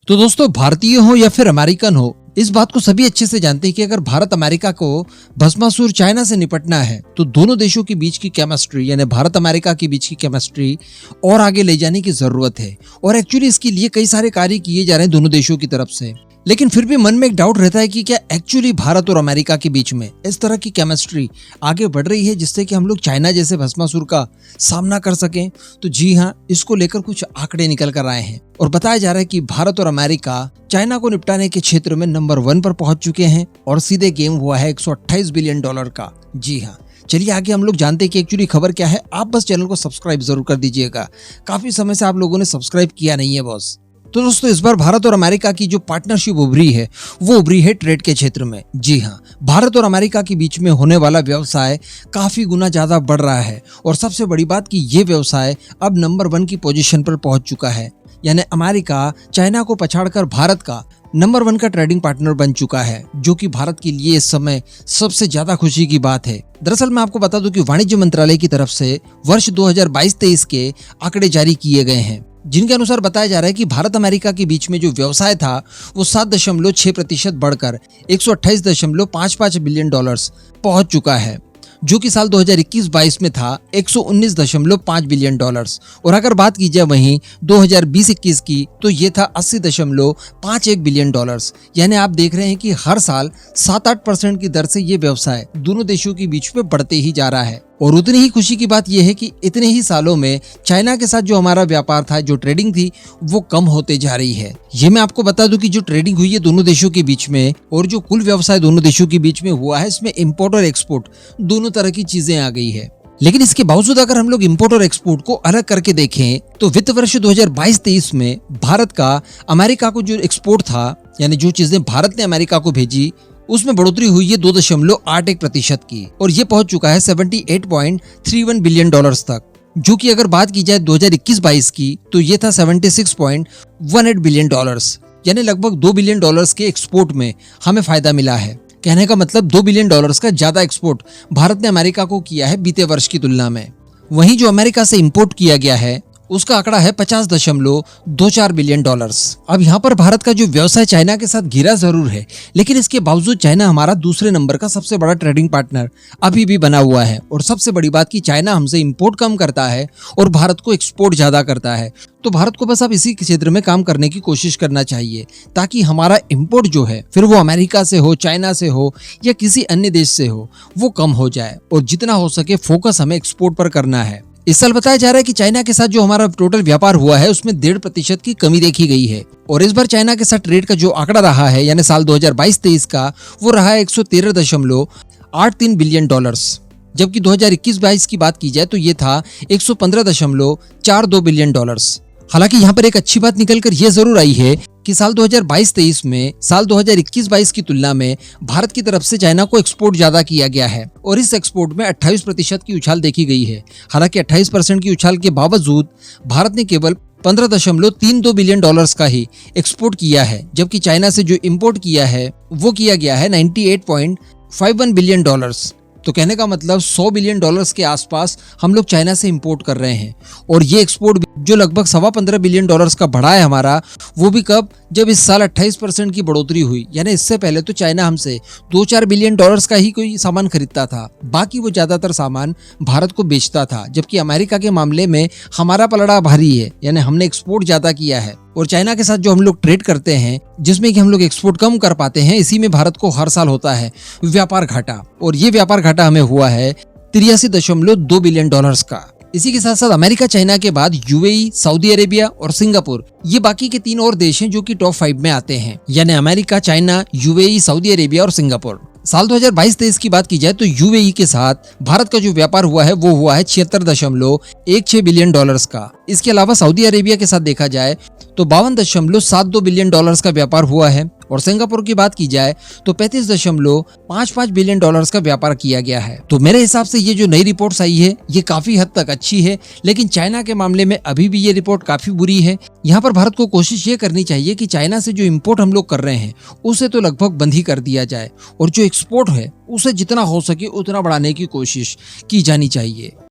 तो दोस्तों, भारतीय हो या फिर अमेरिकन हो, इस बात को सभी अच्छे से जानते हैं कि अगर भारत अमेरिका को भस्मासुर चाइना से निपटना है तो दोनों देशों के बीच की केमिस्ट्री यानी भारत अमेरिका के बीच की केमिस्ट्री और आगे ले जाने की जरूरत है। और एक्चुअली इसके लिए कई सारे कार्य किए जा रहे हैं दोनों देशों की तरफ से। लेकिन फिर भी मन में एक डाउट रहता है कि क्या एक्चुअली भारत और अमेरिका के बीच में इस तरह की केमिस्ट्री आगे बढ़ रही है जिससे कि हम लोग चाइना जैसे भस्मासुर का सामना कर सकें। तो जी हाँ, इसको लेकर कुछ आंकड़े निकल कर आए हैं और बताया जा रहा है कि भारत और अमेरिका चाइना को निपटाने के क्षेत्र में नंबर 1 पर पहुंच चुके हैं और सीधे गेम हुआ है $128 बिलियन का। जी हाँ, चलिए आगे हम लोग जानते हैं कि एक्चुअली खबर क्या है। आप बस चैनल को सब्सक्राइब जरूर कर दीजिएगा, काफी समय से आप लोगों ने सब्सक्राइब किया नहीं है बॉस। तो दोस्तों, इस बार भारत और अमेरिका की जो पार्टनरशिप उभरी है वो उभरी है ट्रेड के क्षेत्र में। जी हाँ, भारत और अमेरिका के बीच में होने वाला व्यवसाय काफी गुना ज्यादा बढ़ रहा है और सबसे बड़ी बात कि ये व्यवसाय अब नंबर 1 की पोजीशन पर पहुंच चुका है। यानी अमेरिका चाइना को पछाड़कर भारत का नंबर 1 का ट्रेडिंग पार्टनर बन चुका है, जो कि भारत के लिए इस समय सबसे ज्यादा खुशी की बात है। दरअसल मैं आपको बता दूं कि वाणिज्य मंत्रालय की तरफ से वर्ष 2022-23 के आंकड़े जारी किए गए हैं, जिनके अनुसार बताया जा रहा है कि भारत अमेरिका के बीच में जो व्यवसाय था वो 7.6% बढ़कर $128.55 बिलियन पहुंच चुका है, जो कि साल 2021-22 में था $119.5 बिलियन। और अगर बात की जाए वहीं 2020-21 की तो ये था $80.51 बिलियन। यानी आप देख रहे हैं कि हर साल 7-8% की दर से ये व्यवसाय दोनों देशों के बीच में बढ़ते ही जा रहा है। और उतनी ही खुशी की बात यह है कि इतने ही सालों में चाइना के साथ जो हमारा व्यापार था, जो ट्रेडिंग थी, वो कम होते जा रही है। ये मैं आपको बता दूं कि जो ट्रेडिंग हुई है दोनों देशों के बीच में और जो कुल व्यवसाय दोनों देशों के बीच में हुआ है, इसमें इंपोर्ट और एक्सपोर्ट दोनों तरह की चीजें आ गई है। लेकिन इसके बावजूद अगर हम लोग इंपोर्ट और एक्सपोर्ट को अलग करके देखें तो वित्त वर्ष 2022-23 में भारत का अमेरिका को जो एक्सपोर्ट था, यानी जो चीजें भारत ने अमेरिका को भेजी, उसमें बढ़ोतरी हुई है 2.81% की और ये पहुंच चुका है $78.31 बिलियन तक, जो कि अगर बात की जाए 2021-22 की तो ये था $76.18 बिलियन। यानी लगभग $2 बिलियन के एक्सपोर्ट में हमें फायदा मिला है। कहने का मतलब $2 बिलियन का ज्यादा एक्सपोर्ट भारत ने अमेरिका को किया है बीते वर्ष की तुलना में। वहीं जो अमेरिका से इंपोर्ट किया गया है उसका आंकड़ा है $50.24 बिलियन। अब यहाँ पर भारत का जो व्यवसाय चाइना के साथ घिरा जरूर है, लेकिन इसके बावजूद चाइना हमारा दूसरे नंबर का सबसे बड़ा ट्रेडिंग पार्टनर अभी भी बना हुआ है। और सबसे बड़ी बात कि चाइना हमसे इंपोर्ट कम करता है और भारत को एक्सपोर्ट ज्यादा करता है। तो भारत को बस अब इसी क्षेत्र में काम करने की कोशिश करना चाहिए ताकि हमारा इंपोर्ट जो है, फिर वो अमेरिका से हो, चाइना से हो या किसी अन्य देश से हो, वो कम हो जाए और जितना हो सके फोकस हमें एक्सपोर्ट पर करना है। इस साल बताया जा रहा है कि चाइना के साथ जो हमारा टोटल व्यापार हुआ है उसमें 1.5% की कमी देखी गई है। और इस बार चाइना के साथ ट्रेड का जो आंकड़ा रहा है, यानी साल 2022-23 का, वो रहा है $113.83 बिलियन। जबकि 2021-22 की बात की जाए तो ये था $115.42 बिलियन। हालांकि यहाँ पर एक अच्छी बात निकल कर ये जरूर आई है कि साल 2022-23 में साल 2021-22 की तुलना में भारत की तरफ से चाइना को एक्सपोर्ट ज्यादा किया गया है और इस एक्सपोर्ट में 28% की उछाल देखी गई है। हालांकि 28% की उछाल के बावजूद भारत ने केवल $15.32 बिलियन का ही एक्सपोर्ट किया है, जबकि चाइना से जो इंपोर्ट किया है वो किया गया है $98.51 बिलियन। तो कहने का मतलब $100 बिलियन के आसपास हम लोग चाइना से इंपोर्ट कर रहे हैं। और ये एक्सपोर्ट जो लगभग $15.25 बिलियन का बढ़ा है हमारा, वो भी कब, जब इस साल 28% की बढ़ोतरी हुई। यानी इससे पहले तो चाइना हमसे 2-4 बिलियन डॉलर्स का ही कोई सामान खरीदता था, बाकी वो ज्यादातर सामान भारत को बेचता था। जबकि अमेरिका के मामले में हमारा पलड़ा भारी है, यानी हमने एक्सपोर्ट ज्यादा किया है। और चाइना के साथ जो हम लोग ट्रेड करते हैं, जिसमें कि हम लोग एक्सपोर्ट कम कर पाते हैं, इसी में भारत को हर साल होता है व्यापार घाटा। और ये व्यापार घाटा हमें हुआ है $83.2 बिलियन का। इसी के साथ साथ अमेरिका चाइना के बाद यूएई, सऊदी अरेबिया और सिंगापुर, ये बाकी के 3 और देश हैं जो कि टॉप 5 में आते हैं। यानी America, China, UAE, Saudi Arabia और सिंगापुर। साल 2022-23 की बात की जाए तो यूएई के साथ भारत का जो व्यापार हुआ है वो हुआ है $76.16 बिलियन का। इसके अलावा सऊदी अरेबिया के साथ देखा जाए तो $52.72 बिलियन का व्यापार हुआ है। और सिंगापुर की बात की जाए तो $35.55 बिलियन का व्यापार किया गया है। तो मेरे हिसाब से ये जो नई रिपोर्ट्स आई है ये काफी हद तक अच्छी है, लेकिन चाइना के मामले में अभी भी ये रिपोर्ट काफी बुरी है। यहाँ पर भारत को कोशिश ये करनी चाहिए कि चाइना से जो इंपोर्ट हम लोग कर रहे हैं उसे तो लगभग बंद ही कर दिया जाए और जो एक्सपोर्ट है उसे जितना हो सके उतना बढ़ाने की कोशिश की जानी चाहिए।